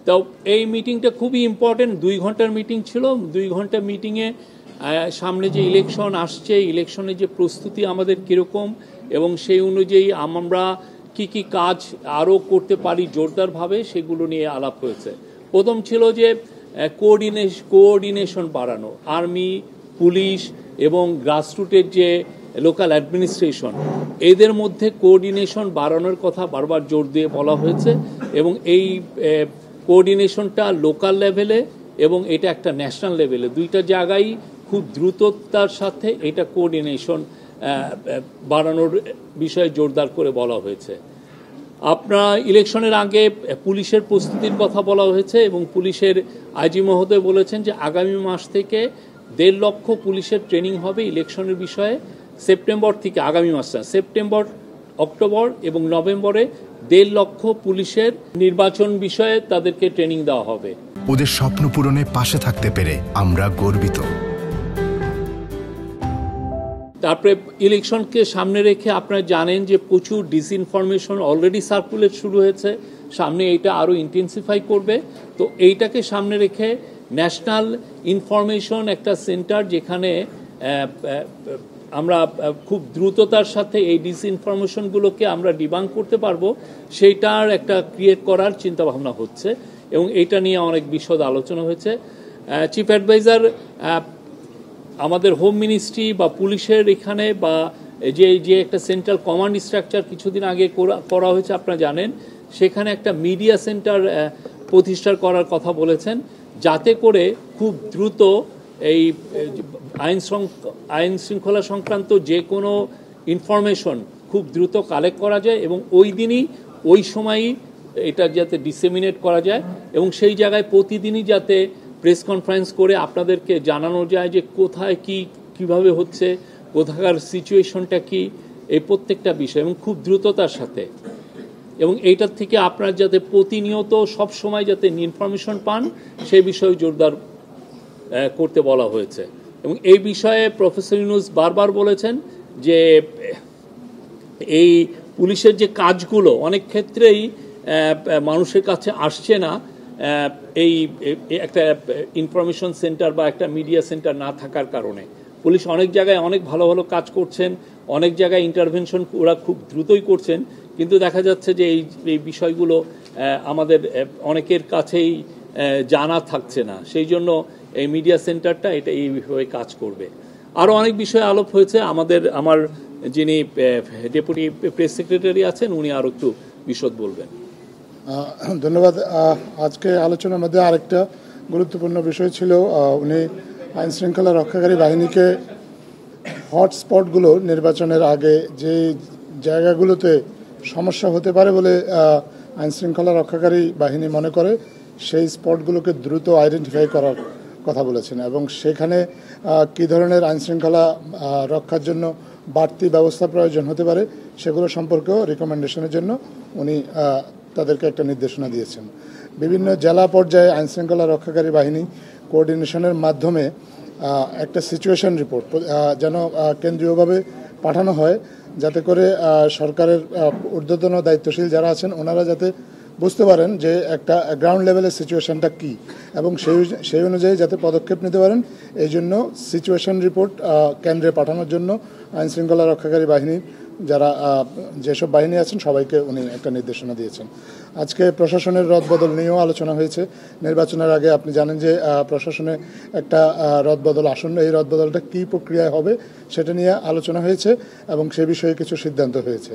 তো এই মিটিংটা খুবই ইম্পর্টেন্ট, 2 ঘন্টার মিটিং ছিল। 2 ঘন্টার মিটিংয়ে সামনে যে ইলেকশন আসছে, ইলেকশনের যে প্রস্তুতি আমাদের কীরকম এবং সেই অনুযায়ী আমরা কি কি কাজ আরও করতে পারি জোরদারভাবে, সেগুলো নিয়ে আলাপ হয়েছে। প্রথম ছিল যে কোঅর্ডিনেশন বাড়ানো, আর্মি, পুলিশ এবং গ্রাসরুটের যে লোকাল অ্যাডমিনিস্ট্রেশন, এদের মধ্যে কোঅর্ডিনেশন বাড়ানোর কথা বারবার জোর দিয়ে বলা হয়েছে এবং এই কোঅর্ডিনেশনটা লোকাল লেভেলে এবং এটা একটা ন্যাশনাল লেভেলে, দুইটা জায়গায় খুব দ্রুততার সাথে এটা কোঅর্ডিনেশন বাড়ানোর বিষয়ে জোরদার করে বলা হয়েছে। আপনার ইলেকশনের আগে পুলিশের প্রস্তুতির কথা বলা হয়েছে এবং পুলিশের আইজি মহোদয় বলেছেন যে আগামী মাস থেকে 1.5 লক্ষ পুলিশের ট্রেনিং হবে ইলেকশনের বিষয়ে। সেপ্টেম্বর থেকে, আগামী মাসটা সেপ্টেম্বর, অক্টোবর এবং নভেম্বরে 1.5 লক্ষ পুলিশের নির্বাচন বিষয়ে তাদেরকে ট্রেনিং দেওয়া হবে। ওদের স্বপ্ন পূরণে পাশে থাকতে পেরে আমরা গর্বিত। তারপরে ইলেকশনকে সামনে রেখে আপনারা জানেন যে প্রচুর ডিসইনফরমেশন অলরেডি সার্কুলেট শুরু হয়েছে, সামনে এটা আরও ইন্টেন্সিফাই করবে। তো এইটাকে সামনে রেখে ন্যাশনাল ইনফরমেশন একটা সেন্টার, যেখানে আমরা খুব দ্রুততার সাথে এই ডিসইনফরমেশনগুলোকে আমরা ডিবাঙ্ক করতে পারবো, সেইটার একটা ক্রিয়েট করার চিন্তাভাবনা হচ্ছে এবং এইটা নিয়ে অনেক বিশদ আলোচনা হয়েছে। চিফ অ্যাডভাইজার আমাদের হোম মিনিস্ট্রি বা পুলিশের এখানে বা যে একটা সেন্ট্রাল কমান্ড স্ট্রাকচার কিছুদিন আগে করা হয়েছে আপনারা জানেন, সেখানে একটা মিডিয়া সেন্টার প্রতিষ্ঠা করার কথা বলেছেন, যাতে করে খুব দ্রুত এই আইন শৃঙ্খলা সংক্রান্ত যে কোনো ইনফরমেশন খুব দ্রুত কালেক্ট করা যায় এবং ওই দিনই ওই সময়ই এটা যাতে ডিসেমিনেট করা যায় এবং সেই জায়গায় প্রতিদিনই যাতে প্রেস কনফারেন্স করে আপনাদেরকে জানানো যায় যে কোথায় কি কিভাবে হচ্ছে, কোথাকার সিচুয়েশনটা কি, এই প্রত্যেকটা বিষয় এবং খুব দ্রুততার সাথে, এবং এইটার থেকে আপনারা যাতে প্রতিনিয়ত সব সময় যাতে ইনফরমেশন পান সেই বিষয়ে জোরদার করতে বলা হয়েছে। এবং এই বিষয়ে প্রফেসর ইউনূস বারবার বলেছেন যে এই পুলিশের যে কাজগুলো অনেক ক্ষেত্রেই মানুষের কাছে আসছে না, এই একটা ইনফরমেশন সেন্টার বা একটা মিডিয়া সেন্টার না থাকার কারণে। পুলিশ অনেক জায়গায় অনেক ভালো ভালো কাজ করছেন, অনেক জায়গায় ইন্টারভেনশন ওরা খুব দ্রুতই করছেন, কিন্তু দেখা যাচ্ছে যে এই বিষয়গুলো আমাদের অনেকের কাছেই জানা থাকছে না। সেই জন্য এই মিডিয়া সেন্টারটা এটা এইভাবে কাজ করবে। আরও অনেক বিষয়ে আলাপ হয়েছে। আমার যিনি ডেপুটি প্রেস সেক্রেটারি আছেন উনি আরও একটু বিশদ বলবেন। ধন্যবাদ। আজকে আলোচনার মধ্যে আরেকটা গুরুত্বপূর্ণ বিষয় ছিল, উনি আইন শৃঙ্খলা রক্ষাকারী বাহিনীকে হটস্পটগুলো নির্বাচনের আগে যে জায়গাগুলোতে সমস্যা হতে পারে বলে আইন শৃঙ্খলা রক্ষাকারী বাহিনী মনে করে, সেই স্পটগুলোকে দ্রুত আইডেন্টিফাই করার কথা বলেছেন এবং সেখানে কী ধরনের আইন শৃঙ্খলা রক্ষার জন্য বাড়তি ব্যবস্থা প্রয়োজন হতে পারে সেগুলো সম্পর্কেও রিকমেন্ডেশনের জন্য উনি তাদেরকে একটা নির্দেশনা দিয়েছেন। বিভিন্ন জেলা পর্যায়ে আইনশৃঙ্খলা রক্ষাকারী বাহিনী কোঅর্ডিনেশনের মাধ্যমে একটা সিচুয়েশন রিপোর্ট যেন কেন্দ্রীয়ভাবে পাঠানো হয়, যাতে করে সরকারের ঊর্ধ্বতন দায়িত্বশীল যারা আছেন ওনারা যাতে বুঝতে পারেন যে একটা গ্রাউন্ড লেভেলের সিচুয়েশনটা কী এবং সেই অনুযায়ী যাতে পদক্ষেপ নিতে পারেন। এই জন্য সিচুয়েশন রিপোর্ট কেন্দ্রে পাঠানোর জন্য আইনশৃঙ্খলা রক্ষাকারী বাহিনীর যেসব বাহিনী আছেন সবাইকে উনি একটা নির্দেশনা দিয়েছেন। আজকে প্রশাসনের রদবদল নিয়েও আলোচনা হয়েছে। নির্বাচনের আগে আপনি জানেন যে প্রশাসনে একটা রদবদল আসন্ন, এই রদবদলটা কী প্রক্রিয়ায় হবে সেটা নিয়ে আলোচনা হয়েছে এবং সে বিষয়ে কিছু সিদ্ধান্ত হয়েছে।